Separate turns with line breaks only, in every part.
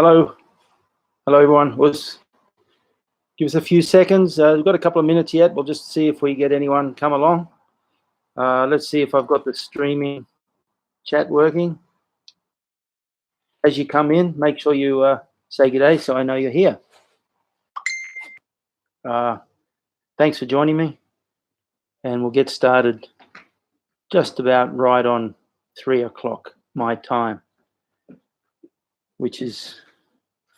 Hello. Hello, everyone. Give us a few seconds. We've got a couple of minutes yet. We'll just see if we get anyone come along. Let's see if I've got the streaming chat working. As you come in, make sure you say good day so I know you're here. Thanks for joining me. And we'll get started just about right on 3 o'clock my time, which is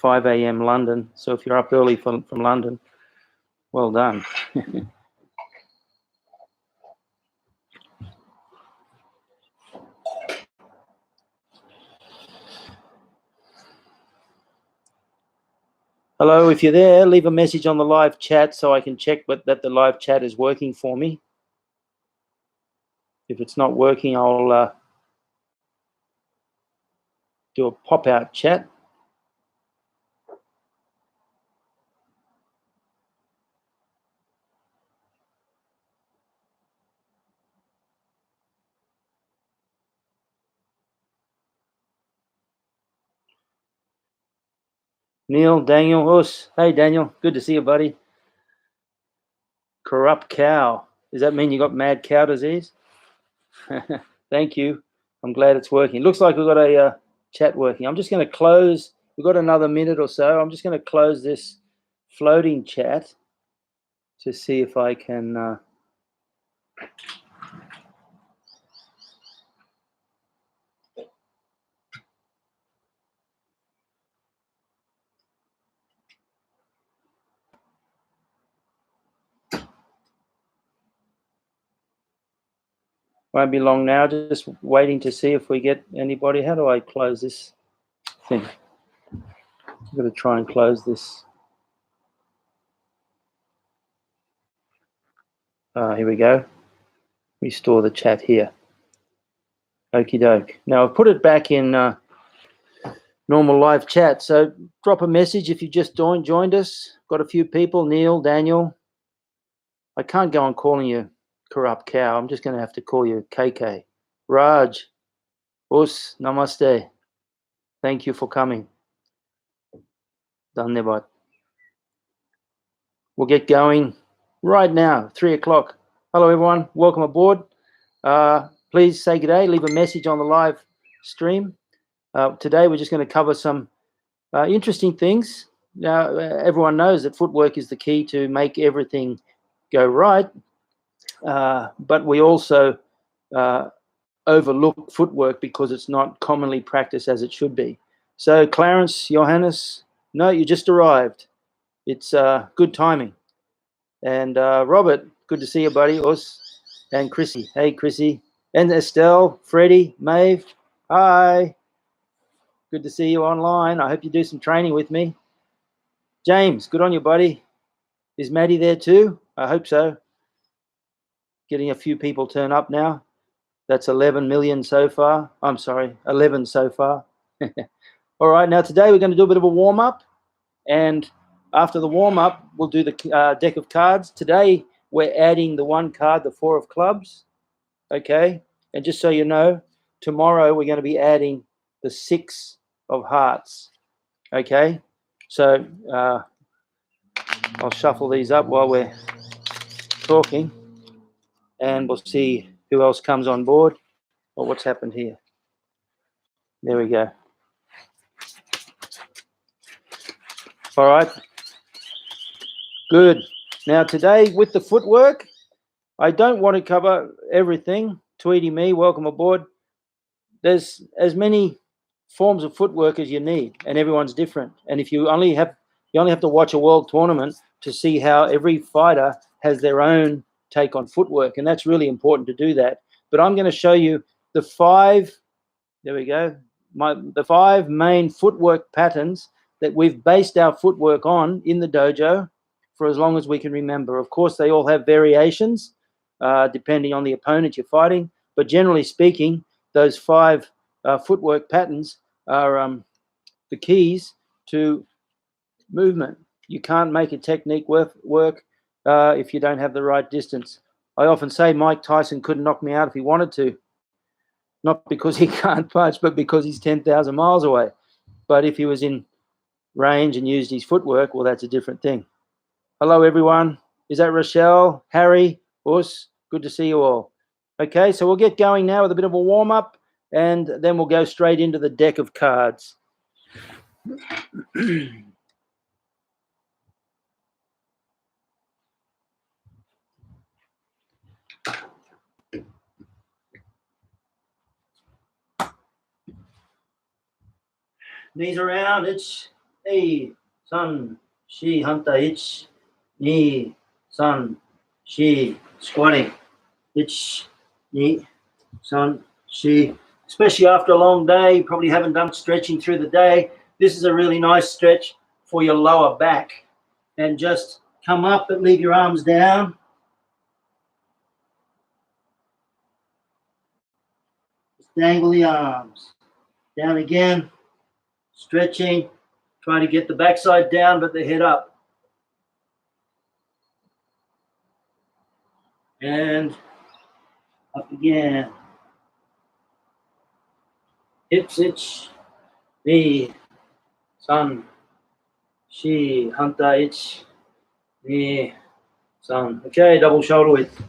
5 a.m. London. So if you're up early from London, well done. Hello, if you're there, leave a message on the live chat so I can check that the live chat is working for me. If it's not working, I'll do a pop-out chat. Neil, Daniel, Us. Hey, Daniel. Good to see you, buddy. Corrupt cow. Does that mean you got mad cow disease? Thank you. I'm glad it's working. Looks like we've got a chat working. I'm just going to close. We've got another minute or so. I'm just going to close this floating chat to see if I can... Won't be long now, just waiting to see if we get anybody. How do I close this thing? I've got to try and close this. Here we go. Restore the chat here. Okie doke. Now I've put it back in normal live chat. So drop a message if you just joined us. Got a few people, Neil, Daniel. I can't go on calling you corrupt cow. I'm just going to have to call you KK. Raj, Us, Namaste. Thank you for coming. Dhanyavad. We'll get going right now, 3 o'clock. Hello, everyone. Welcome aboard. Please say good day. Leave a message on the live stream. Today, we're just going to cover some interesting things. Now, everyone knows that footwork is the key to make everything go right. But we also overlook footwork because it's not commonly practiced as it should be. So, Clarence, Johannes, no, you just arrived. It's good timing. And Robert, good to see you, buddy. Us and Chrissy. Hey, Chrissy. And Estelle, Freddie, Maeve. Hi. Good to see you online. I hope you do some training with me. James, good on you, buddy. Is Maddie there too? I hope so. Getting a few people turn up now. That's 11 million so far. I'm sorry, 11 so far. All right, now today we're going to do a bit of a warm-up. And after the warm-up, we'll do the deck of cards. Today, we're adding the one card, the 4 of clubs. Okay? And just so you know, tomorrow we're going to be adding the 6 of hearts. Okay? So I'll shuffle these up while we're talking. And we'll see who else comes on board or what's happened here. There we go. All right. Good. Now today with the footwork, I don't want to cover everything. Tweety me, welcome aboard. There's as many forms of footwork as you need, and everyone's different. And if you only have to watch a world tournament to see how every fighter has their own take on footwork, and that's really important to do that. But I'm going to show you the 5. There we go. The 5 main footwork patterns that we've based our footwork on in the dojo for as long as we can remember. Of course, they all have variations depending on the opponent you're fighting. But generally speaking, those 5 footwork patterns are the keys to movement. You can't make a technique work if you don't have the right distance. I often say Mike Tyson couldn't knock me out if he wanted to. Not because he can't punch, but because he's 10,000 miles away. But if he was in range and used his footwork, well, that's a different thing. Hello, everyone. Is that Rochelle, Harry, Us? Good to see you all. Okay, so we'll get going now with a bit of a warm-up, and then we'll go straight into the deck of cards. Knees around, it's a sun, she, hunter, it's knee, sun, she, squatting, it's knee, sun, she. Especially after a long day, you probably haven't done stretching through the day. This is a really nice stretch for your lower back. And just come up and leave your arms down. Just dangle the arms. Down again. Stretching. Trying to get the backside down, but the head up. And up again. Hips itch. Knee. Sun. She. Hunter itch. Knee. Sun. Okay, double shoulder width.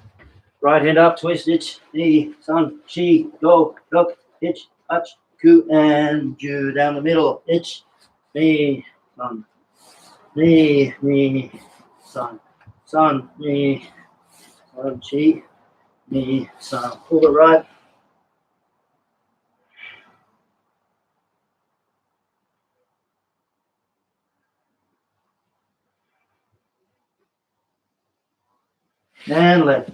Right hand up, twist, itch, knee, sun, she, go, look, itch, touch, ku, and ju down the middle, itch, knee, sun, knee, sun, knee, sun, chi, knee, sun. Pull it right. And left.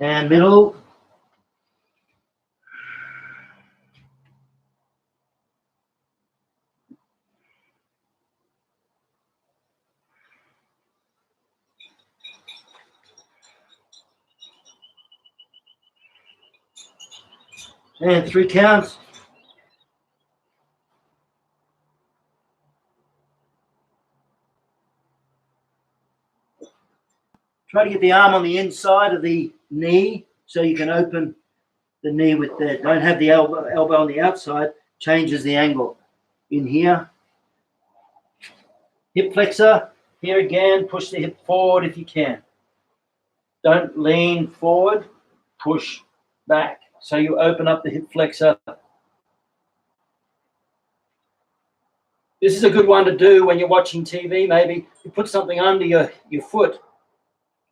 And middle. And 3 counts. Try to get the arm on the inside of the knee so you can open the knee with that. Don't have the elbow on the outside. Changes the angle. In here. Hip flexor. Here again, push the hip forward if you can. Don't lean forward. Push back. So you open up the hip flexor. This is a good one to do when you're watching TV. Maybe you put something under your foot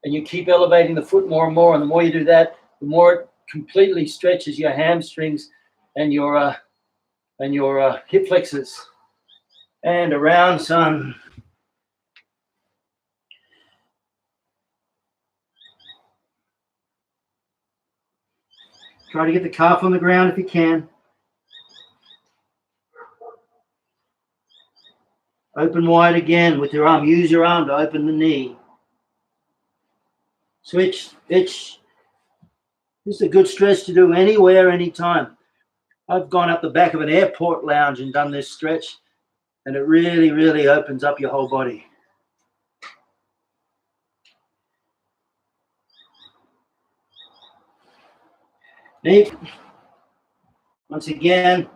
and you keep elevating the foot more and more. And the more you do that, the more it completely stretches your hamstrings and your hip flexors. And around, son. Try to get the calf on the ground if you can. Open wide again with your arm. Use your arm to open the knee. Switch, itch. This is a good stretch to do anywhere, anytime. I've gone up the back of an airport lounge and done this stretch, and it really, really opens up your whole body. Knee. Once again,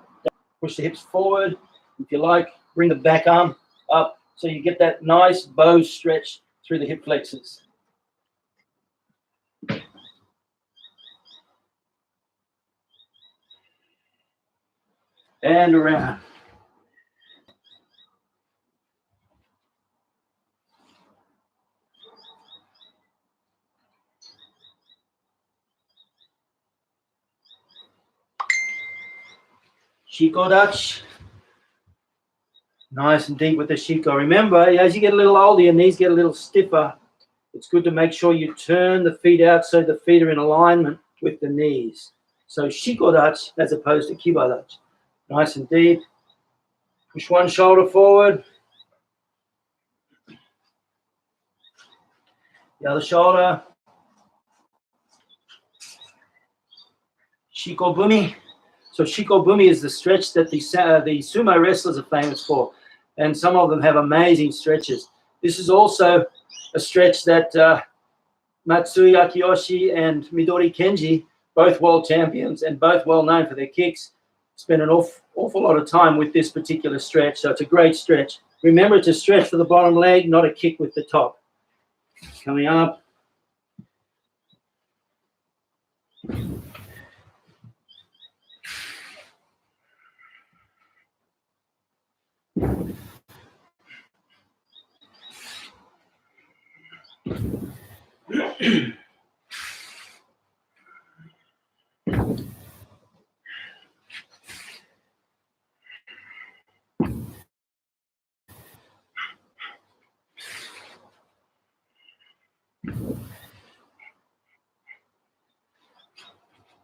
push the hips forward. If you like, bring the back arm up so you get that nice bow stretch through the hip flexors. And around. Shiko-dachi. Nice and deep with the shiko. Remember, as you get a little older, your knees get a little stiffer. It's good to make sure you turn the feet out so the feet are in alignment with the knees. So shiko-dachi as opposed to kiba-dachi. Nice and deep. Push one shoulder forward. The other shoulder. Shikobumi. So shikobumi is the stretch that the sumo wrestlers are famous for. And some of them have amazing stretches. This is also a stretch that Matsuya Kiyoshi and Midori Kenji, both world champions and both well known for their kicks, spend an awful lot of time with this particular stretch. So it's a great stretch. Remember to stretch for the bottom leg, not a kick with the top. Coming up.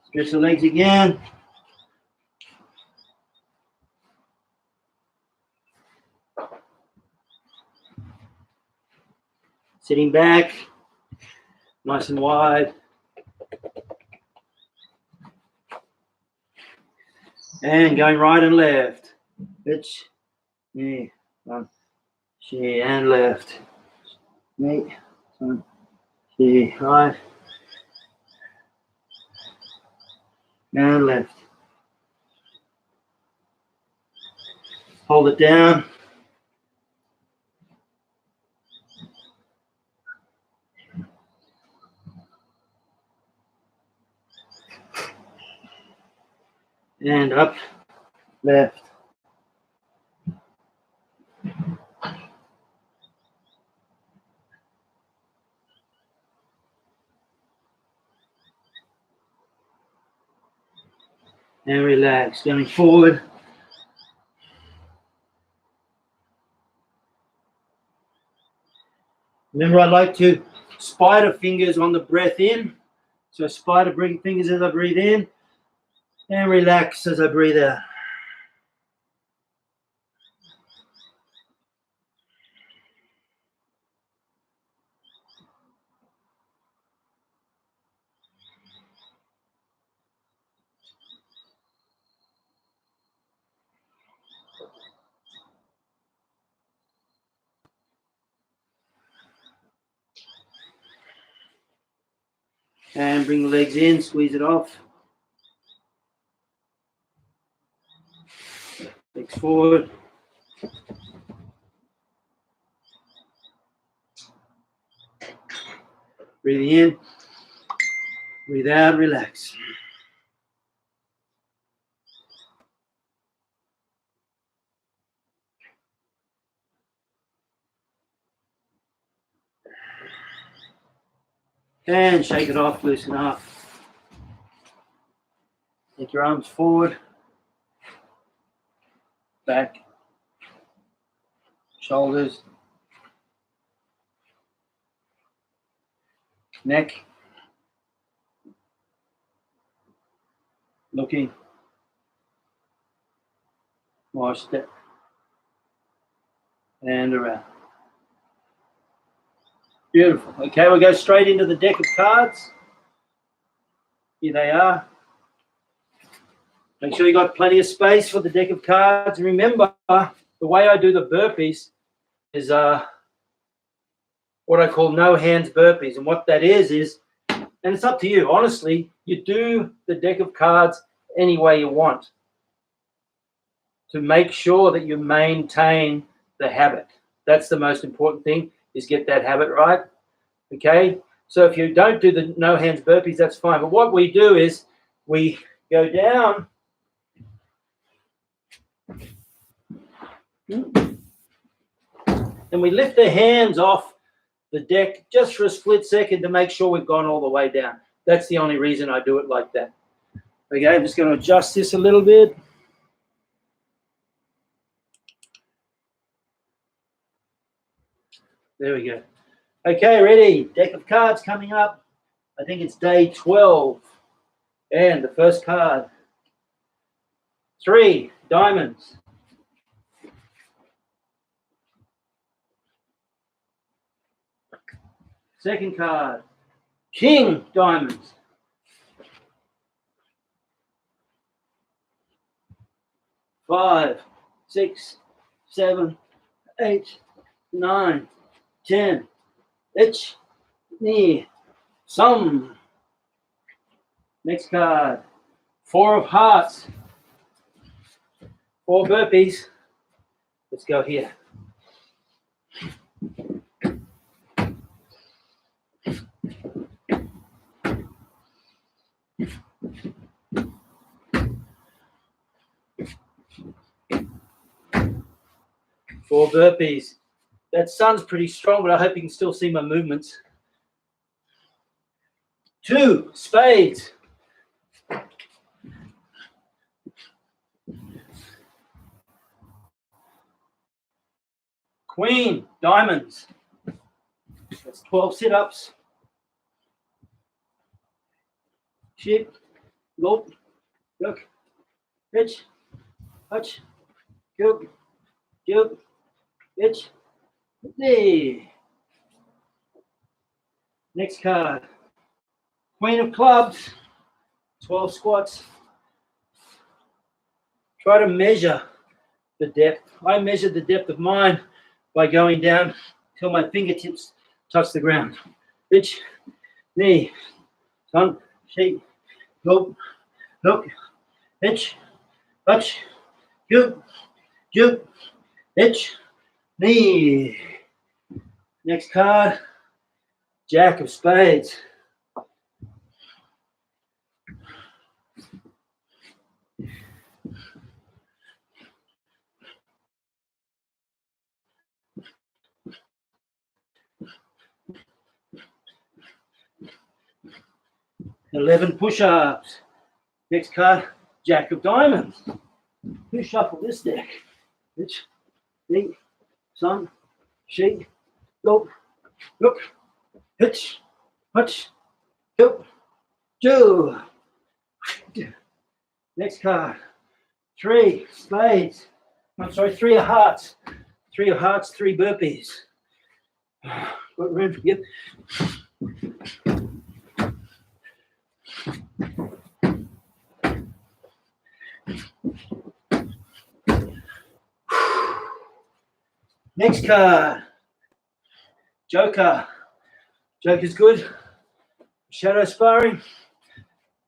Stretch the legs again. Sitting back, nice and wide. And going right and left. Bitch. Knee. One. She and left. Knee. One. She. Right. And left. Hold it down. And up, left. And relax, going forward. Remember, I like to spider fingers on the breath in. So spider fingers as I breathe in and relax as I breathe out. And bring the legs in, squeeze it off. Legs forward. Breathing in, breathe out, relax. And shake it off, loosen up. Take your arms forward, back, shoulders, neck, looking, more step, and around. Beautiful. Okay, we'll go straight into the deck of cards. Here they are. Make sure you got plenty of space for the deck of cards. And remember, the way I do the burpees is what I call no hands burpees. And what that is, and it's up to you, honestly, you do the deck of cards any way you want to make sure that you maintain the habit. That's the most important thing, is get that habit right. Okay, so if you don't do the no hands burpees, that's fine. But what we do is we go down and we lift the hands off the deck just for a split second to make sure we've gone all the way down. That's the only reason I do it like that. Okay, I'm just going to adjust this a little bit. There we go. Okay, ready? Deck of cards coming up. I think it's day 12. And the first card, 3 diamonds. Second card, king diamonds. Five, 6, 7, 8, 9, 10. Itch, knee, Some. Next card. 4 of hearts. 4 burpees. Let's go here. Four burpees. That sun's pretty strong, but I hope you can still see my movements. 2 spades. Queen, diamonds. That's 12 sit-ups. Ship, look, pitch, touch, jump, pitch, knee. Next card. Queen of clubs, 12 squats. Try to measure the depth. I measured the depth of mine by going down till my fingertips touch the ground. Pitch, knee, sun, shake, look, pitch, touch, jump, pitch, knee. Next card, Jack of spades. $11 push-ups. Next card, Jack of diamonds. Who shuffled this deck? Pitch, knee, sun, shake, look, pitch, touch, jump, Next card, 3 spades. I'm sorry, 3 of hearts. 3 of hearts, 3 burpees. Got room for you. Next card, Joker. Joker's good. Shadow sparring.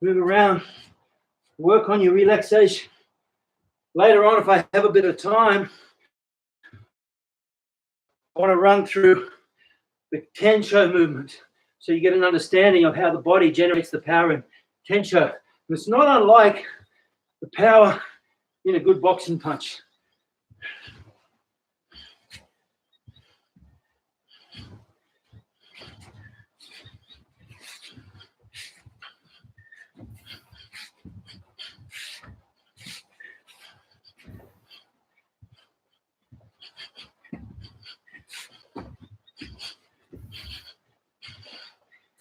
Move around. Work on your relaxation. Later on, if I have a bit of time, I want to run through the Tensho movement so you get an understanding of how the body generates the power in Tensho. It's not unlike the power in a good boxing punch.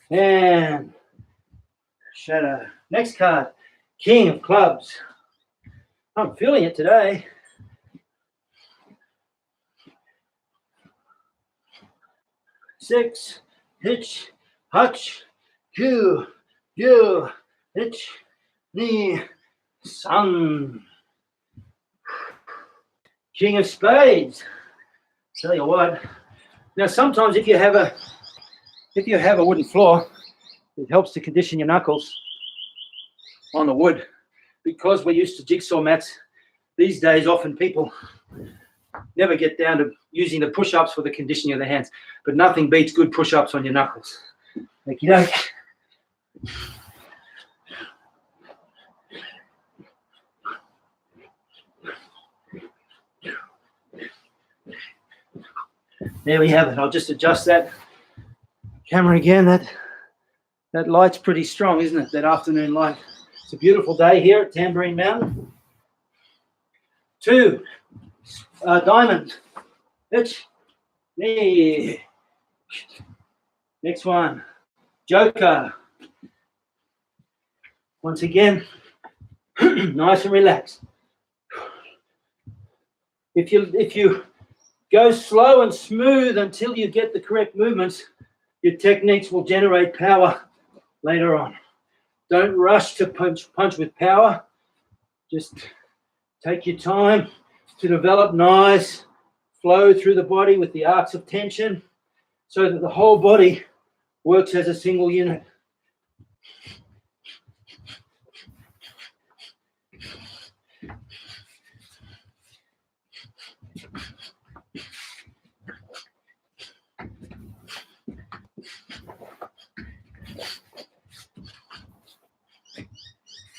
And shadow. Next card, King of clubs. I'm feeling it today. Six, hitch, hutch, Q, hitch, knee, sun. King of spades. Tell you what. Now sometimes if you have a wooden floor, it helps to condition your knuckles on the wood. Because we're used to jigsaw mats, these days often people never get down to using the push-ups for the conditioning of the hands. But nothing beats good push-ups on your knuckles. Okey doke. There we have it. I'll just adjust that camera again. That light's pretty strong, isn't it? That afternoon light. It's a beautiful day here at Tambourine Mountain. 2, diamond, pitch, knee. Next one, Joker. Once again, nice and relaxed. If you go slow and smooth until you get the correct movements, your techniques will generate power later on. Don't rush to punch with power. Just take your time to develop nice flow through the body with the arcs of tension so that the whole body works as a single unit.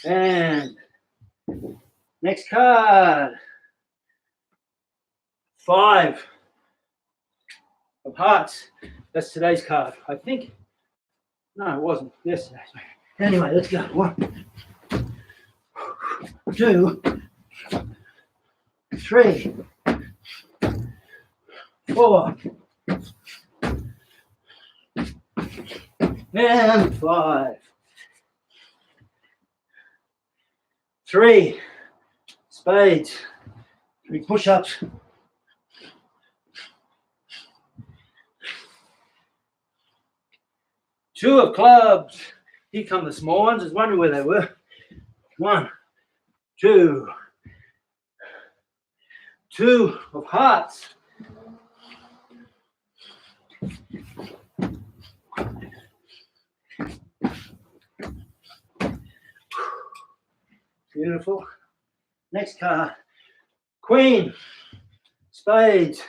And next card, 5 of hearts. That's today's card, I think. No, it wasn't yesterday's. Anyway, let's go. 1, 2, 3, 4, and 5. 3 spades, 3 push-ups. 2 of clubs. Here come the small ones. I was wondering where they were. 1, 2. 2 of hearts. Beautiful. Next card. Queen. Spades.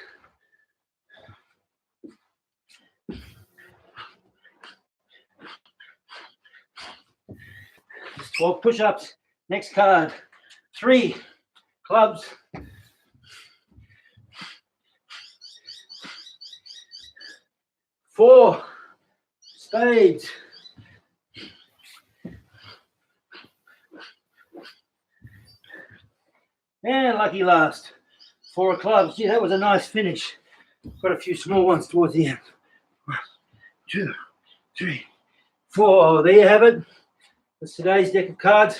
12 push-ups. Next card. 3 clubs. 4 spades. 'And lucky last, 4 clubs. Gee, that was a nice finish. Got a few small ones towards the end. 1, 2, 3, 4. There you have it. That's today's deck of cards.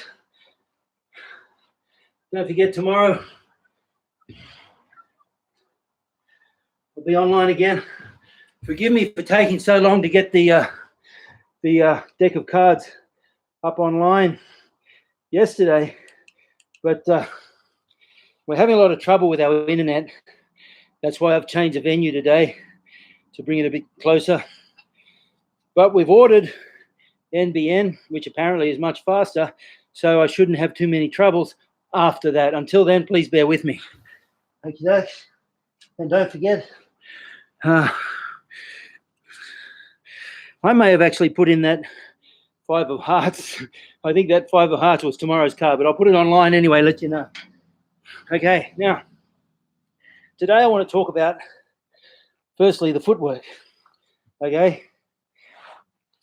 Don't forget, tomorrow I'll be online again. Forgive me for taking so long to get the deck of cards up online yesterday, but we're having a lot of trouble with our internet. That's why I've changed the venue today to bring it a bit closer. But we've ordered NBN, which apparently is much faster, so I shouldn't have too many troubles after that. Until then, please bear with me. Okay, and don't forget, I may have actually put in that 5 of hearts. I think that 5 of hearts was tomorrow's card, but I'll put it online anyway, let you know. Okay, now, today I want to talk about, firstly, the footwork. Okay,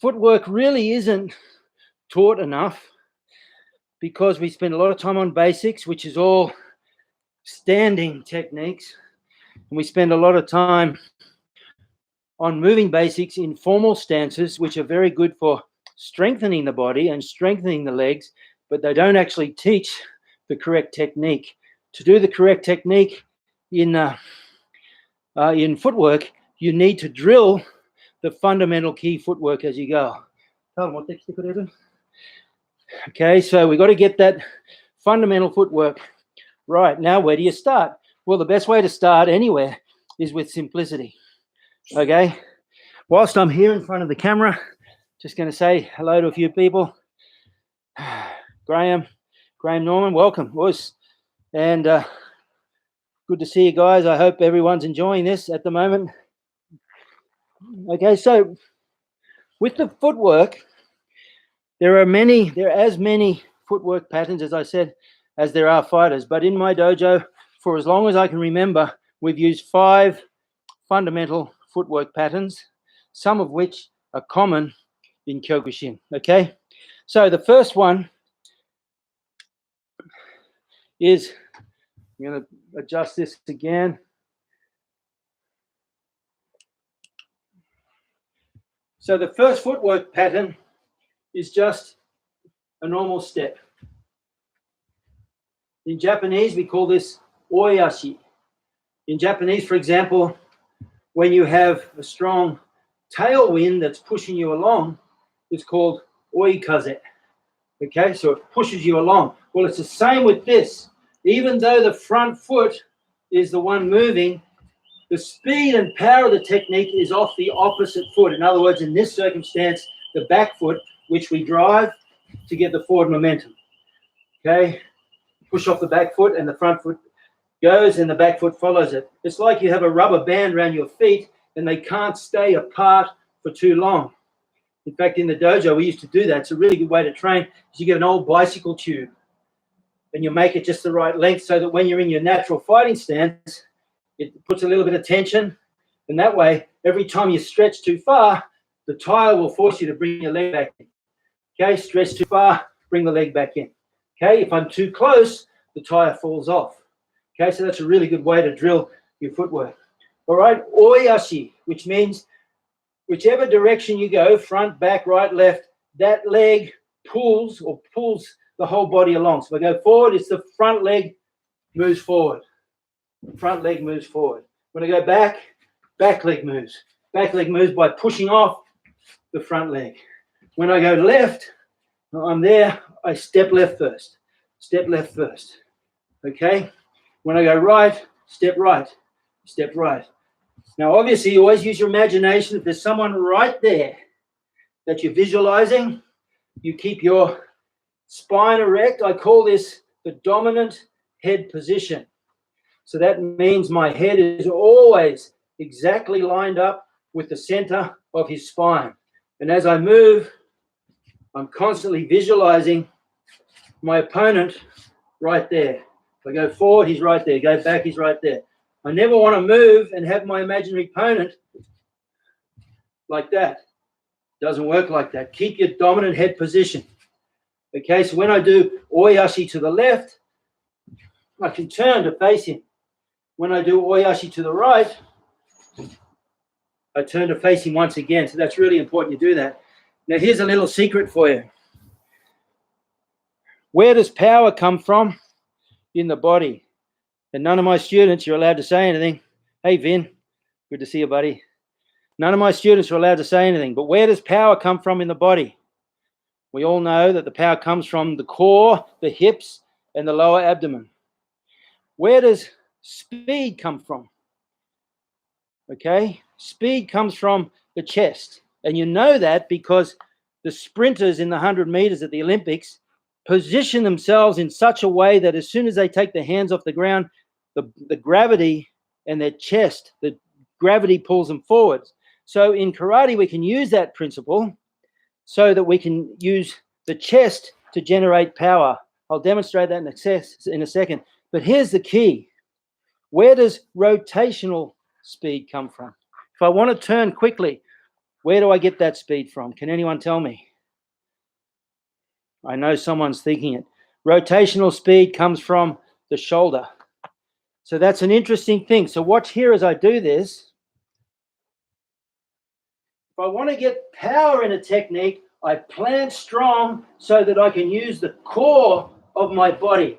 footwork really isn't taught enough because we spend a lot of time on basics, which is all standing techniques, and we spend a lot of time on moving basics in formal stances, which are very good for strengthening the body and strengthening the legs, but they don't actually teach the correct technique. To do the correct technique in footwork, you need to drill the fundamental key footwork as you go. Okay, so we've got to get that fundamental footwork right. Now, where do you start? Well, the best way to start anywhere is with simplicity. Okay, whilst I'm here in front of the camera, just going to say hello to a few people. Graham Norman, welcome, boys. And good to see you guys. I hope everyone's enjoying this at the moment. Okay, so with the footwork, there are as many footwork patterns, as I said, as there are fighters. But in my dojo, for as long as I can remember, we've used 5 fundamental footwork patterns, some of which are common in Kyokushin. Okay, so the first one is, I'm going to adjust this again. So the first footwork pattern is just a normal step. In Japanese, we call this Oi-Ashi. In Japanese, for example, when you have a strong tailwind that's pushing you along, it's called Oi-Kaze. Okay, so it pushes you along. Well, it's the same with this. Even though the front foot is the one moving, The speed and power of the technique is off the opposite foot. In other words, in this circumstance, the back foot, which we drive to get the forward momentum. Okay? Push off the back foot and the front foot goes and the back foot follows it. It's like you have a rubber band around your feet and they can't stay apart for too long. In fact, in the dojo, we used to do that. It's a really good way to train is you get an old bicycle tube and you make it just the right length so that when you're in your natural fighting stance, it puts a little bit of tension. And that way, every time you stretch too far, the tire will force you to bring your leg back in. Okay, stretch too far, bring the leg back in. Okay, if I'm too close, the tire falls off. Okay, so that's a really good way to drill your footwork. All right, Oi-Ashi, which means whichever direction you go, front, back, right, left, that leg pulls the whole body along. So if I go forward, it's the front leg moves forward. Front leg moves forward. When I go back, back leg moves. Back leg moves by pushing off the front leg. When I go left, I'm there, I step left first. Step left first. Okay? When I go right, step right. Step right. Now, obviously, you always use your imagination. If there's someone right there that you're visualizing, you keep your spine erect. I call this the dominant head position. So that means my head is always exactly lined up with the center of his spine. And as I move, I'm constantly visualizing my opponent right there. If I go forward, he's right there. Go back, he's right there. I never want to move and have my imaginary opponent like that. Doesn't work like that. Keep your dominant head position. Okay, so when I do Oi-Ashi to the left, I can turn to face him. When I do Oi-Ashi to the right, I turn to face him once again. So that's really important you do that. Now, here's a little secret for you. Where does power come from? In the body. And none of my students are allowed to say anything. Hey, Vin, good to see you, buddy. None of my students are allowed to say anything. But where does power come from in the body? We all know that the power comes from the core, the hips, and the lower abdomen. Where does speed come from? Okay, speed comes from the chest. And you know that because the sprinters in the 100 meters at the Olympics position themselves in such a way that as soon as they take their hands off the ground, the gravity and their chest, the gravity pulls them forwards. So in karate, we can use that principle so that we can use the chest to generate power. I'll demonstrate that in a second. But here's the key. Where does rotational speed come from? If I want to turn quickly, where do I get that speed from? Can anyone tell me? I know someone's thinking it. Rotational speed comes from the shoulder. So that's an interesting thing. So watch here as I do this. If I want to get power in a technique, I plant strong so that I can use the core of my body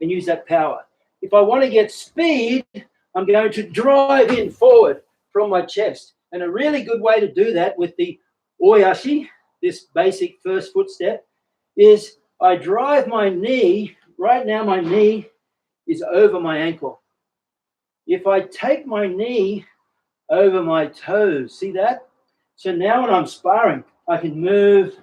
and use that power. If I want to get speed, I'm going to drive in forward from my chest. And a really good way to do that with the Oi-Ashi, this basic first foot step, is I drive my knee. Right now my knee is over my ankle. If I take my knee over my toes, see that? So now when I'm sparring, I can move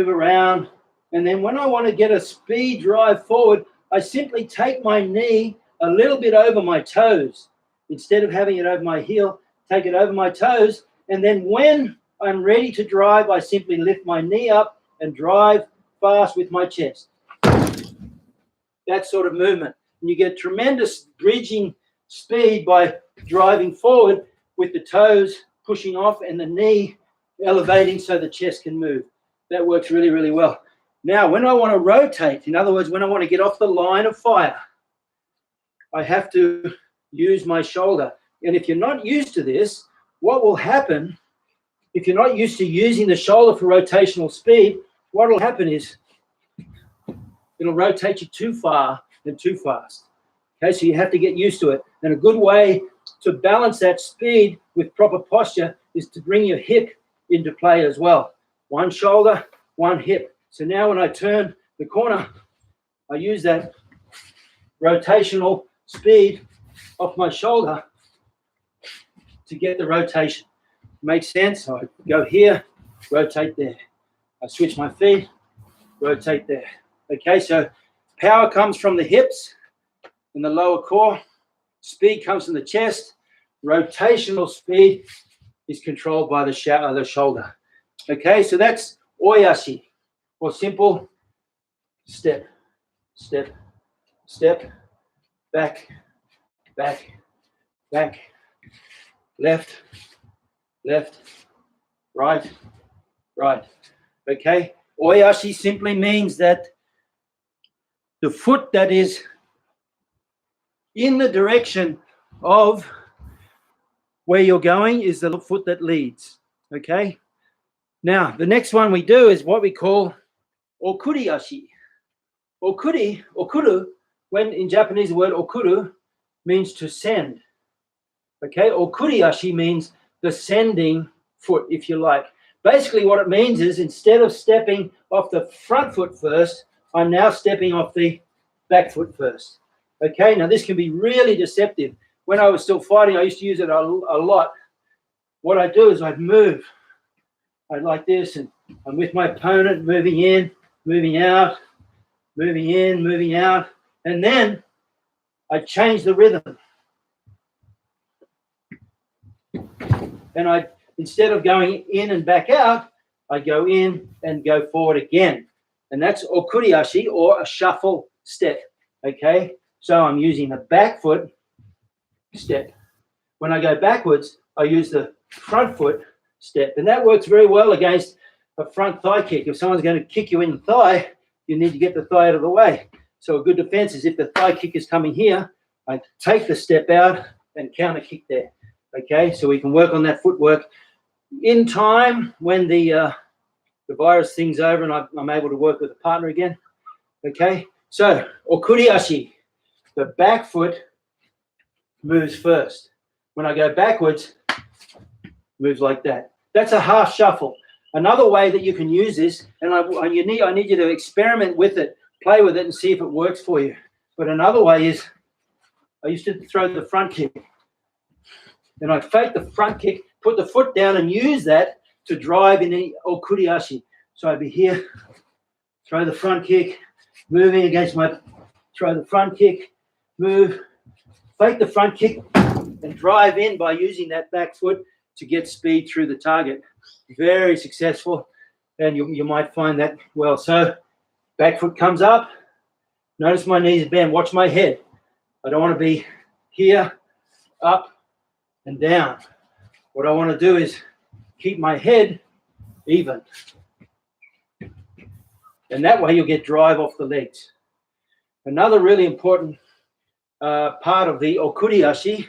around. And then when I want to get a speed drive forward, I simply take my knee a little bit over my toes. Instead of having it over my heel, take it over my toes. And then when I'm ready to drive, I simply lift my knee up and drive fast with my chest. That sort of movement. And you get tremendous bridging speed by driving forward with the toes pushing off and the knee elevating so the chest can move. That works really, really well. Now, when I want to rotate, in other words, when I want to get off the line of fire, I have to use my shoulder. And if you're not used to this, what will happen, if you're not used to using the shoulder for rotational speed, what will happen is it'll rotate you too far and too fast. Okay, so you have to get used to it. And a good way to balance that speed with proper posture is to bring your hip into play as well. One shoulder, one hip. So now when I turn the corner, I use that rotational speed off my shoulder to get the rotation. Makes sense? So I go here, rotate there. I switch my feet, rotate there. Okay, so power comes from the hips and the lower core. Speed comes from the chest. Rotational speed is controlled by the shoulder. Okay, so that's Oi-Ashi, or simple step, step, step, back, back, back, left, left, right, right. Okay, Oi-Ashi simply means that the foot that is in the direction of where you're going is the foot that leads. Okay, now the next one we do is what we call Okuri-Ashi. Okuru, when in Japanese the word okuru means to send. Okay, Okuri-Ashi means the sending foot, if you like. Basically what it means is instead of stepping off the front foot first, I'm now stepping off the back foot first. Okay, now this can be really deceptive. When I was still fighting, I used to use it a lot. What I do is I'd move. I'd like this, and I'm with my opponent, moving in, moving out, moving in, moving out, and then I change the rhythm. And instead of going in and back out, I go in and go forward again. And that's Okuri-Ashi, or a shuffle step. Okay, so I'm using the back foot step. When I go backwards, I use the front foot step. And that works very well against a front thigh kick. If someone's going to kick you in the thigh, you need to get the thigh out of the way. So a good defense is if the thigh kick is coming here, I take the step out and counter kick there. Okay, so we can work on that footwork in time when the virus thing's over and I'm able to work with a partner again. Okay, so Okuri-Ashi, the back foot moves first. When I go backwards, moves like that. That's a half shuffle. Another way that you can use this, and I need you to experiment with it, play with it and see if it works for you. But another way is I used to throw the front kick. And I fake the front kick, put the foot down and use that to drive in the Okuri-Ashi. So I'd be here, throw the front kick, moving against throw the front kick, move, fake the front kick and drive in by using that back foot to get speed through the target. Very successful, and you might find that well. So back foot comes up, notice my knees bend, watch my head. I don't want to be here, up and down. What I want to do is keep my head even. And that way you'll get drive off the legs. Another really important part of the Okuri-Ashi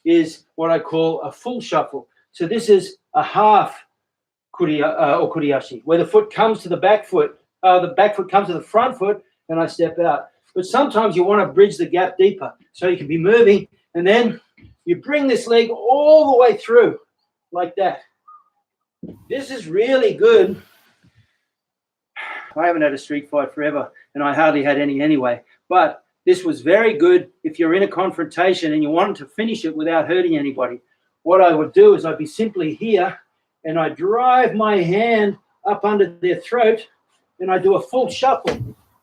is what I call a full shuffle. So this is a half Okuri-Ashi, where the foot comes to the back foot comes to the front foot, and I step out. But sometimes you want to bridge the gap deeper. So you can be moving, and then you bring this leg all the way through, like that. This is really good. I haven't had a street fight forever, and I hardly had any anyway. But this was very good if you're in a confrontation and you wanted to finish it without hurting anybody. What I would do is I'd be simply here, and I drive my hand up under their throat, and I do a full shuffle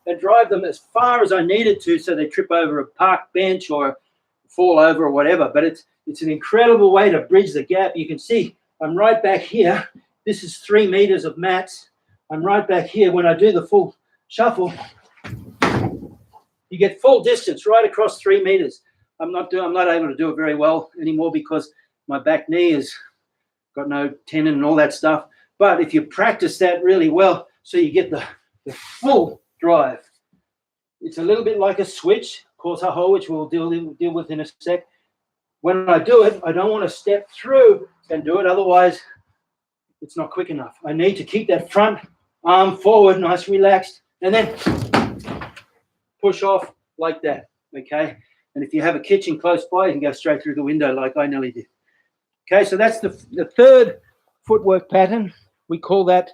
and drive them as far as I needed to so they trip over a park bench or fall over or whatever. But it's an incredible way to bridge the gap. You can see I'm right back here. This is 3 meters of mats. I'm right back here. When I do the full shuffle, you get full distance right across 3 meters. I'm not able to do it very well anymore because my back knee has got no tendon and all that stuff. But if you practice that really well, so you get the full drive. It's a little bit like a switch, Kosaho, which we'll deal with in a sec. When I do it, I don't want to step through and do it. Otherwise, it's not quick enough. I need to keep that front arm forward, nice, relaxed, and then push off like that, okay? And if you have a kitchen close by, you can go straight through the window like I nearly did. Okay, so that's the third footwork pattern. We call that,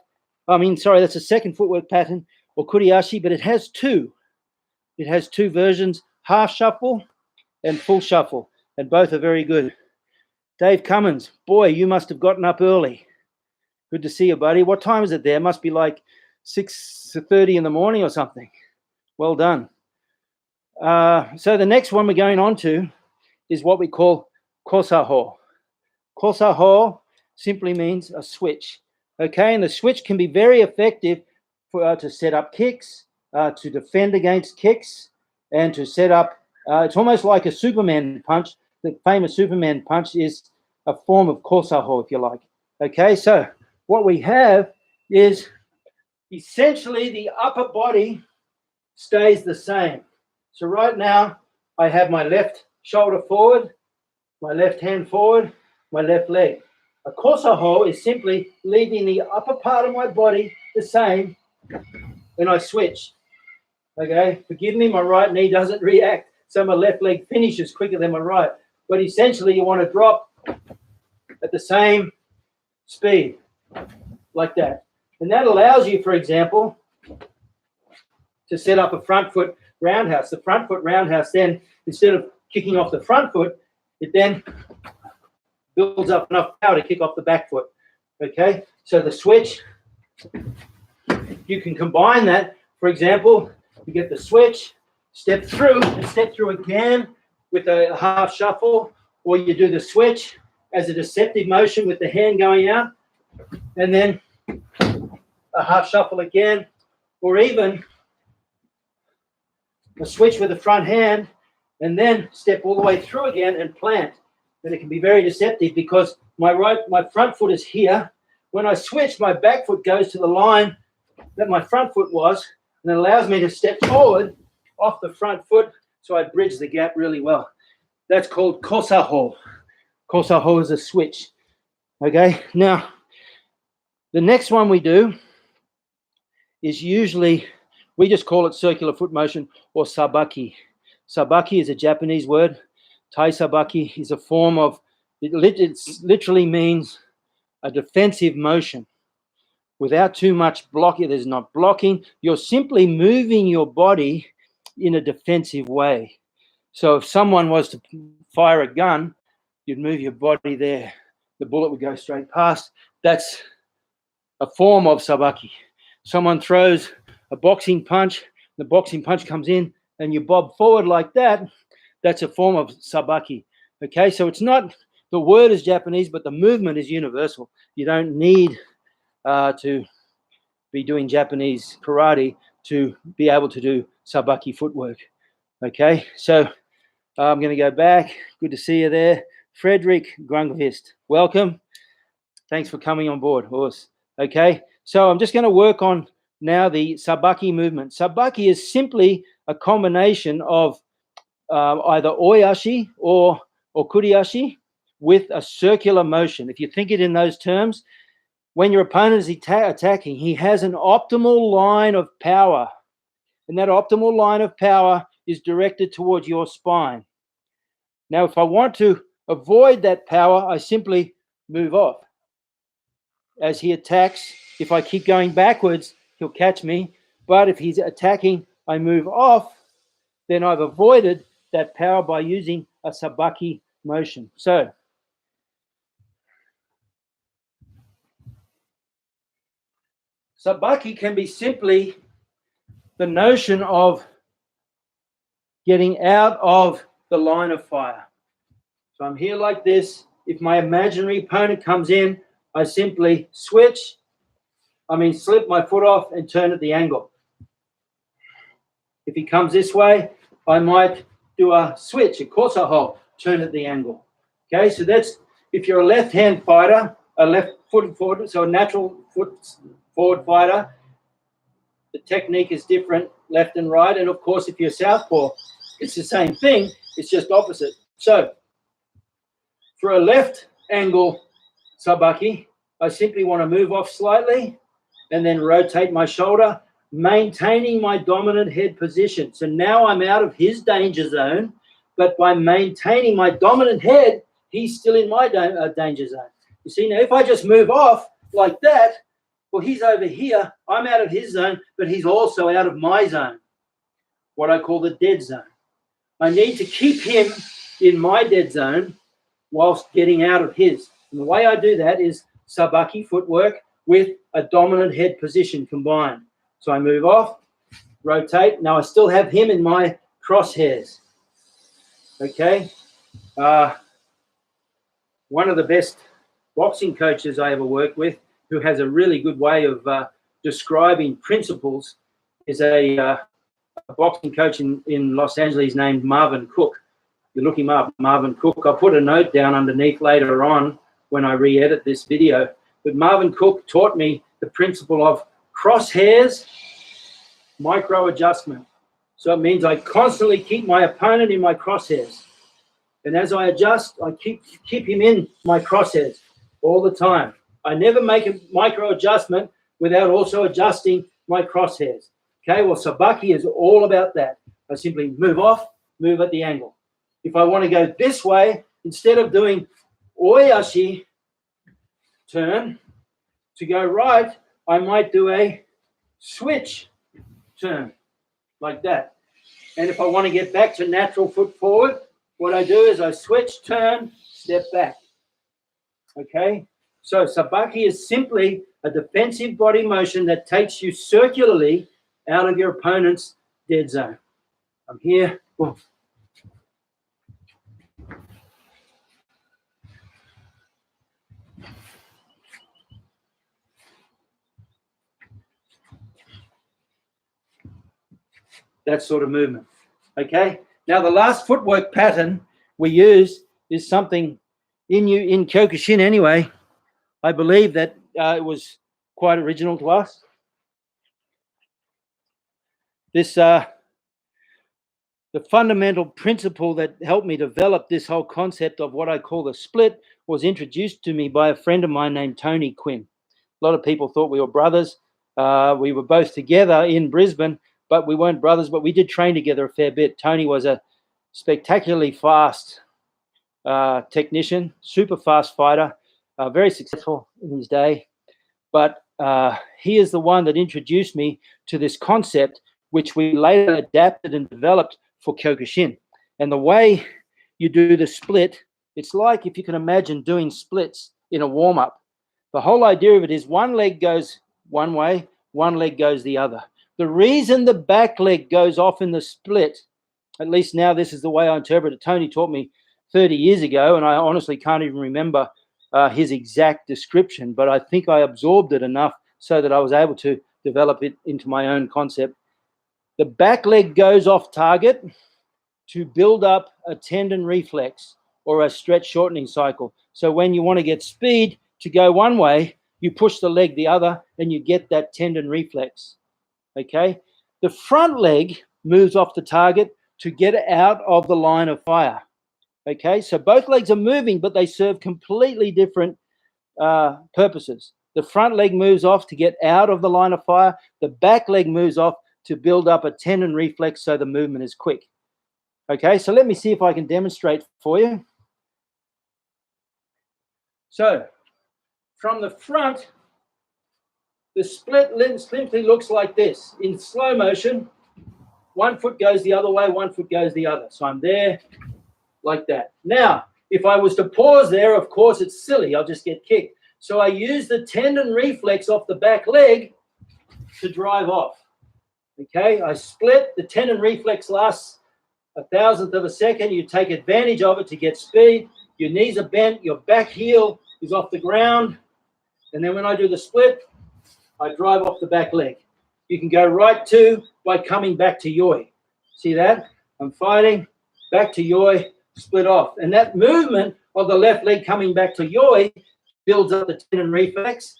that's the second footwork pattern, Okuri-Ashi, but it has two. It has two versions, half shuffle and full shuffle, and both are very good. Dave Cummins, boy, you must have gotten up early. Good to see you, buddy. What time is it there? Must be like 6:30 in the morning or something. Well done. So the next one we're going on to is what we call Kosaho. Kosaho simply means a switch. Okay, and the switch can be very effective for to set up kicks, to defend against kicks, and to set up. It's almost like a Superman punch. The famous Superman punch is a form of Kosaho, if you like. Okay, so what we have is essentially the upper body stays the same. So right now I have my left shoulder forward, my left hand forward, my left leg. A Kosaho is simply leaving the upper part of my body the same when I switch. Okay, forgive me, my right knee doesn't react, so my left leg finishes quicker than my right. But essentially you want to drop at the same speed, like that. And that allows you, for example, to set up a front foot roundhouse. The front foot roundhouse then, instead of kicking off the front foot, it then builds up enough power to kick off the back foot. Okay, so the switch, you can combine that. For example, you get the switch, step through, and step through again with a half shuffle, or you do the switch as a deceptive motion with the hand going out, and then a half shuffle again, or even a switch with the front hand, and then step all the way through again and plant. And it can be very deceptive because my front foot is here. When I switch, my back foot goes to the line that my front foot was, and it allows me to step forward off the front foot, so I bridge the gap really well. That's called Kosaho. Kosaho is a switch. Okay, now the next one we do is usually, we just call it circular foot motion or Sabaki. Sabaki is a Japanese word. Tai Sabaki is a form of, it literally means a defensive motion without too much blocking. There's not blocking. You're simply moving your body in a defensive way. So if someone was to fire a gun, you'd move your body there. The bullet would go straight past. That's a form of Sabaki. Someone throws a boxing punch, the boxing punch comes in and you bob forward like that. That's a form of Sabaki. Okay, so it's not, the word is Japanese, but the movement is universal. You don't need to be doing Japanese karate to be able to do Sabaki footwork. Okay, so I'm going to go back. Good to see you there. Frederick Grungvist, welcome. Thanks for coming on board, horse. Okay, so I'm just going to work on now the Sabaki movement. Sabaki is simply a combination of either Oi-Ashi or Okuri-Ashi with a circular motion. If you think it in those terms, when your opponent is attacking, he has an optimal line of power. And that optimal line of power is directed towards your spine. Now, if I want to avoid that power, I simply move off. As he attacks, if I keep going backwards, he'll catch me. But if he's attacking, I move off, then I've avoided that power by using a Sabaki motion. So, Sabaki can be simply the notion of getting out of the line of fire. So I'm here like this. If my imaginary opponent comes in, I simply slip my foot off and turn at the angle. If he comes this way, I might do a switch, a Kosaho, turn at the angle. Okay, so that's, if you're a left-hand fighter, a left-footed forward, so a natural foot forward fighter, the technique is different, left and right. And of course, if you're southpaw, it's the same thing, it's just opposite. So for a left angle Sabaki, I simply want to move off slightly and then rotate my shoulder, maintaining my dominant head position. So now I'm out of his danger zone, but by maintaining my dominant head, he's still in my danger zone. You see, now if I just move off like that, well, he's over here, I'm out of his zone, but he's also out of my zone, what I call the dead zone. I need to keep him in my dead zone whilst getting out of his. And the way I do that is Sabaki footwork with a dominant head position combined. So I move off, rotate. Now I still have him in my crosshairs. Okay. One of the best boxing coaches I ever worked with, who has a really good way of describing principles, is a boxing coach in Los Angeles named Marvin Cook. You look him up, Marvin Cook. I'll put a note down underneath later on when I re-edit this video. But Marvin Cook taught me the principle of crosshairs, micro adjustment. So it means I constantly keep my opponent in my crosshairs. And as I adjust, I keep him in my crosshairs all the time. I never make a micro adjustment without also adjusting my crosshairs. Okay, well, Sabaki is all about that. I simply move off, move at the angle. If I want to go this way, instead of doing Oi-Ashi turn to go right, I might do a switch turn like that. And if I want to get back to natural foot forward, what I do is I switch, turn, step back. Okay, so Sabaki is simply a defensive body motion that takes you circularly out of your opponent's dead zone. I'm here. Boom. That sort of movement. Okay. Now the last footwork pattern we use is something in Kyokushin anyway. I believe that it was quite original to us. This the fundamental principle that helped me develop this whole concept of what I call the split was introduced to me by a friend of mine named Tony Quinn. A lot of people thought we were brothers. We were both together in Brisbane, but we weren't brothers, but we did train together a fair bit. Tony was a spectacularly fast technician, super fast fighter, very successful in his day. But he is the one that introduced me to this concept, which we later adapted and developed for Kyokushin. And the way you do the split, it's like if you can imagine doing splits in a warm-up. The whole idea of it is one leg goes one way, one leg goes the other. The reason the back leg goes off in the split, at least now this is the way I interpret it. Tony taught me 30 years ago, and I honestly can't even remember his exact description, but I think I absorbed it enough so that I was able to develop it into my own concept. The back leg goes off target to build up a tendon reflex or a stretch shortening cycle. So when you want to get speed to go one way, you push the leg the other and you get that tendon reflex. Okay. The front leg moves off the target to get out of the line of fire. Okay. So both legs are moving, but they serve completely different purposes. The front leg moves off to get out of the line of fire. The back leg moves off to build up a tendon reflex so the movement is quick. Okay, so let me see if I can demonstrate for you. So from the front, the split simply looks like this. In slow motion, one foot goes the other way, one foot goes the other. So I'm there like that. Now, if I was to pause there, of course, it's silly. I'll just get kicked. So I use the tendon reflex off the back leg to drive off. Okay, I split. The tendon reflex lasts 1,000th of a second. You take advantage of it to get speed. Your knees are bent. Your back heel is off the ground. And then when I do the split, I drive off the back leg. You can go right to by coming back to yoi. See that? I'm fighting, back to yoi, split off. And that movement of the left leg coming back to yoi builds up the tendon reflex.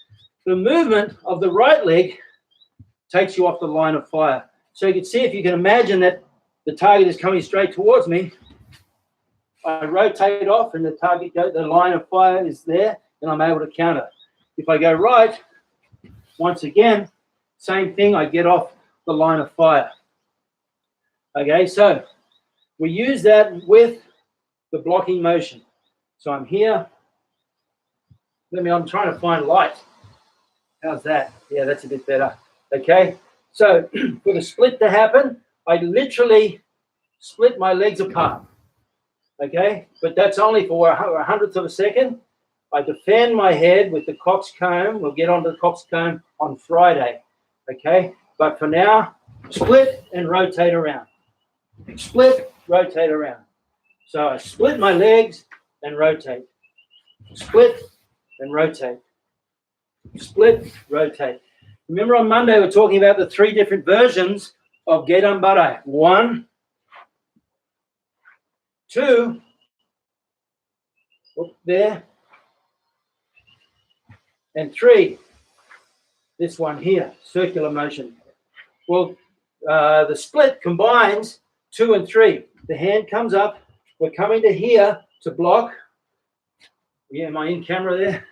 The movement of the right leg takes you off the line of fire. So you can see, if you can imagine that the target is coming straight towards me, I rotate off and the target the line of fire is there and I'm able to counter. If I go right, once again, same thing, I get off the line of fire. Okay, so we use that with the blocking motion. So I'm here. I'm trying to find light. How's that? Yeah, that's a bit better. Okay, so for the split to happen, I literally split my legs apart. okay? But that's only for a hundredth of a second. I defend my head with the coxcomb. We'll get onto the coxcomb on Friday, okay? But for now, split and rotate around. Split, rotate around. So I split my legs and rotate. Split and rotate. Split, rotate. Remember on Monday we were talking about the 3 different versions of Gedan Barai. 1, 2, up there, and 3. This one here, circular motion. Well, the split combines 2 and 3. The hand comes up. We're coming to here to block. Yeah, am I in camera there?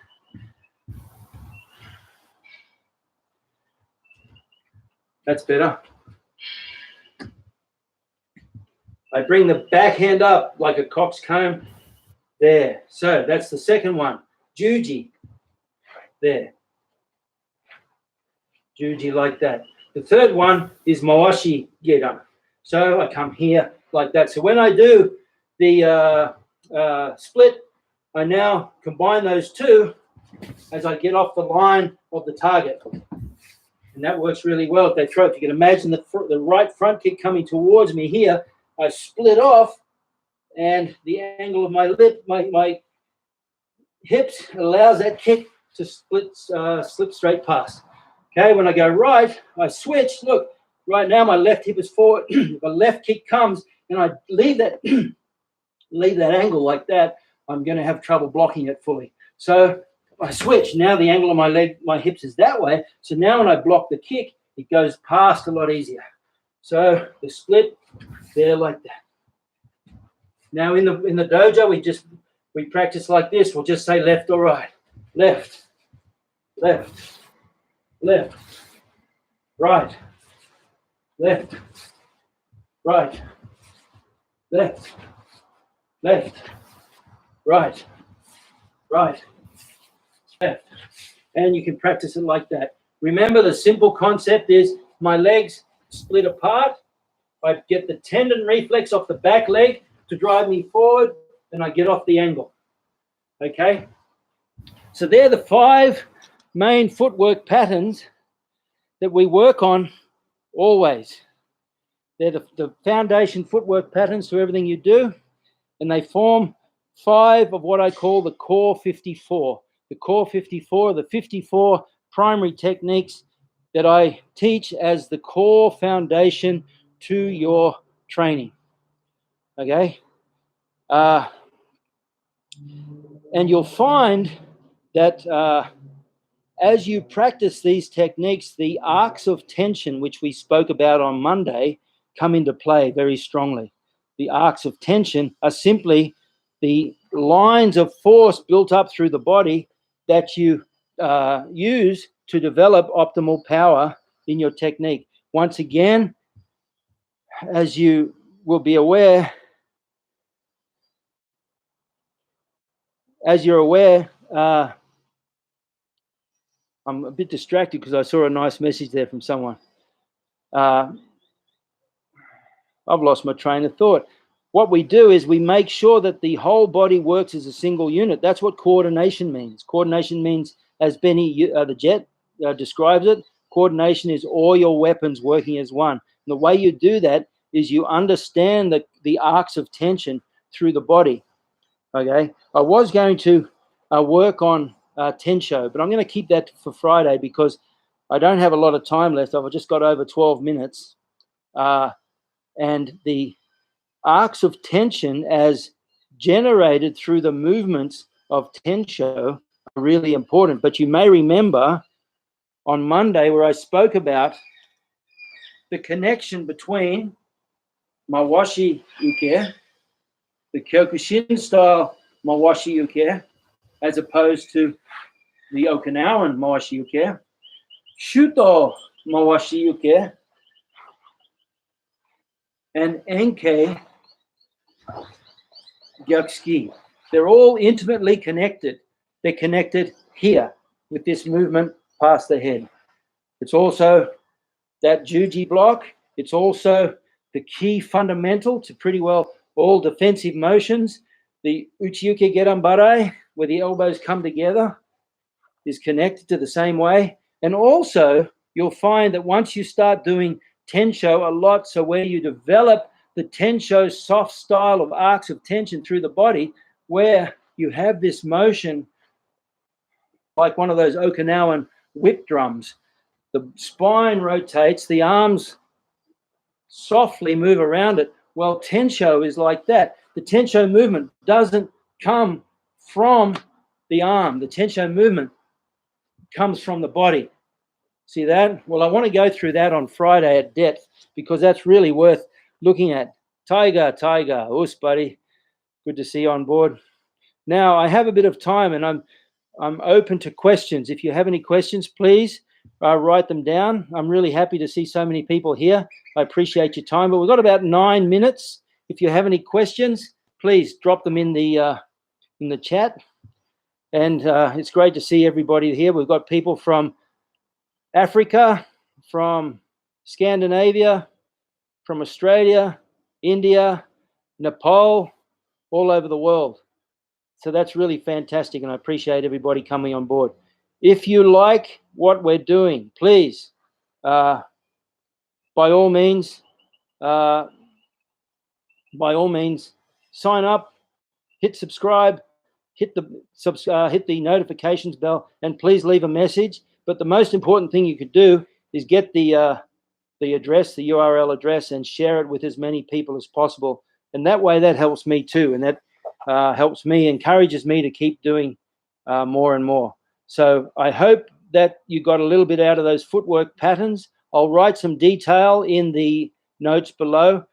That's better. I bring the back hand up like a coxcomb. There. So that's the second one. Juji. There. Juji like that. The third one is Moashi Gedan. So I come here like that. So when I do the split, I now combine those 2 as I get off the line of the target. And that works really well if they throw. If you can imagine the right front kick coming towards me here, I split off, and the angle of my hips allows that kick to slip straight past. Okay, when I go right, I switch. Look, right now my left hip is forward. If a left kick comes and I leave that angle like that, I'm going to have trouble blocking it fully. So I switch. Now the angle of my hips is that way. So now when I block the kick, it goes past a lot easier. So the split there like that. Now in the dojo, we practice like this. We'll just say left or right. Left, left, left, right, left, right, left, left, right, right, left. And you can practice it like that. Remember, the simple concept is my legs split apart. I get the tendon reflex off the back leg to drive me forward, and I get off the angle. Okay? So they're the 5 main footwork patterns that we work on always. They're the foundation footwork patterns to everything you do, and they form 5 of what I call the core 54. The core 54 are the 54 primary techniques that I teach as the core foundation to your training. Okay? And you'll find that as you practice these techniques, the arcs of tension, which we spoke about on Monday, come into play very strongly. The arcs of tension are simply the lines of force built up through the body that you use to develop optimal power in your technique. Once again, as you will be aware, I'm a bit distracted because I saw a nice message there from someone. I've lost my train of thought. What we do is we make sure that the whole body works as a single unit. That's what coordination means. Coordination means, as Benny the Jet describes it, coordination is all your weapons working as one. And the way you do that is you understand the arcs of tension through the body. Okay, I was going to work on Tensho, but I'm going to keep that for Friday because I don't have a lot of time left. I've just got over 12 minutes. And the arcs of tension as generated through the movements of Tensho are really important. But you may remember on Monday where I spoke about the connection between Mawashi Uke, the Kyokushin style Mawashi Uke, as opposed to the Okinawan Mawashi Uke, Shuto Mawashi Uke, and Enke Gyaksuki. They're all intimately connected. They're connected here with this movement past the head. It's also that Juji block. It's also the key fundamental to pretty well all defensive motions. The uchiuke gerambare, where the elbows come together, is connected to the same way. And also, you'll find that once you start doing tensho a lot, so where you develop the tensho soft style of arcs of tension through the body, where you have this motion like one of those Okinawan whip drums. The spine rotates, the arms softly move around it. Well, tensho is like that. The tensho movement doesn't come from the arm. The tensho movement comes from the body. See that? Well, I want to go through that on Friday at depth because that's really worth looking at. Tiger, us buddy. Good to see you on board. Now, I have a bit of time and I'm open to questions. If you have any questions, please write them down. I'm really happy to see so many people here. I appreciate your time, but we've got about 9 minutes. If you have any questions, please drop them in the chat. And it's great to see everybody here. We've got people from Africa, from Scandinavia, from Australia, India, Nepal, all over the world. So that's really fantastic, and I appreciate everybody coming on board. If you like what we're doing, please, by all means, sign up, hit subscribe, hit the notifications bell, and please leave a message. But the most important thing you could do is get the address, the URL address, and share it with as many people as possible. And that way, that helps me too, and that helps me, encourages me to keep doing more and more. So I hope that you got a little bit out of those footwork patterns. I'll write some detail in the notes below,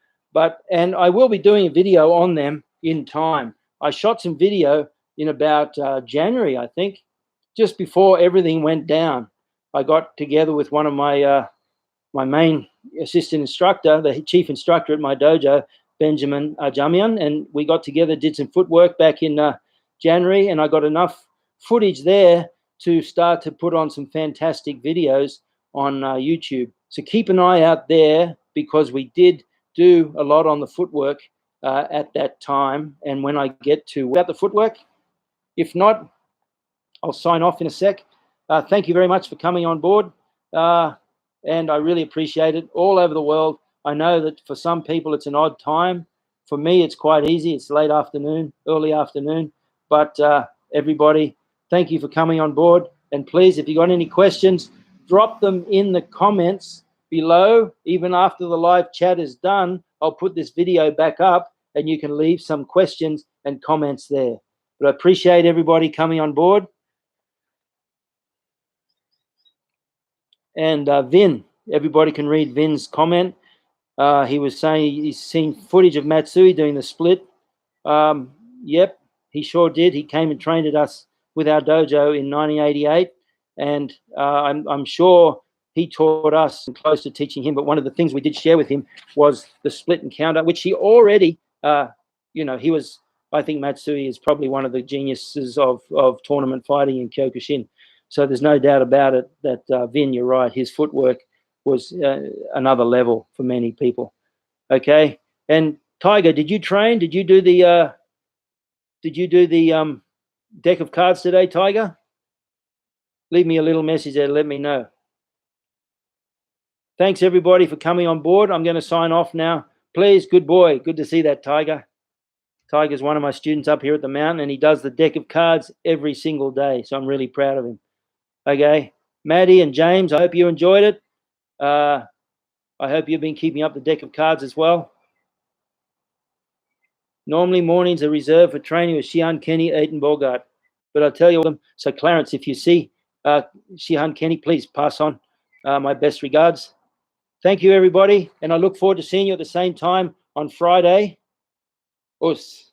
and I will be doing a video on them in time. I shot some video in about January, I think, just before everything went down. I got together with one of my main assistant instructor, the chief instructor at my dojo, Benjamin Jamian, and we got together, did some footwork back in January, and I got enough footage there to start to put on some fantastic videos on YouTube. So keep an eye out there because we did do a lot on the footwork at that time. And when I get to about the footwork, if not, I'll sign off in a sec. Thank you very much for coming on board. And I really appreciate it all over the world. I know that for some people it's an odd time. For me, it's quite easy. It's late afternoon, early afternoon. But everybody, thank you for coming on board. And please, if you got any questions, drop them in the comments below. Even after the live chat is done, I'll put this video back up and you can leave some questions and comments there. But I appreciate everybody coming on board. And Vin, everybody can read Vin's comment. He was saying he's seen footage of Matsui doing the split. Yep, he sure did. He came and trained at us with our dojo in 1988. And I'm sure he taught us and close to teaching him. But one of the things we did share with him was the split and counter, which he already, he was, I think Matsui is probably one of the geniuses of tournament fighting in Kyokushin. So there's no doubt about it that Vin, you're right. His footwork was another level for many people. Okay. And Tiger, did you train? Did you do the deck of cards today, Tiger? Leave me a little message there. Let me know. Thanks everybody for coming on board. I'm going to sign off now. Please, good boy. Good to see that, Tiger. Tiger's one of my students up here at the mountain, and he does the deck of cards every single day. So I'm really proud of him. Okay, Maddie and James, I hope you enjoyed it. I hope you've been keeping up the deck of cards as well. Normally mornings are reserved for training with Shihan, Kenny, Aiton, Bogart. But I'll tell you all, so Clarence, if you see Shihan, Kenny, please pass on my best regards. Thank you, everybody. And I look forward to seeing you at the same time on Friday. Us.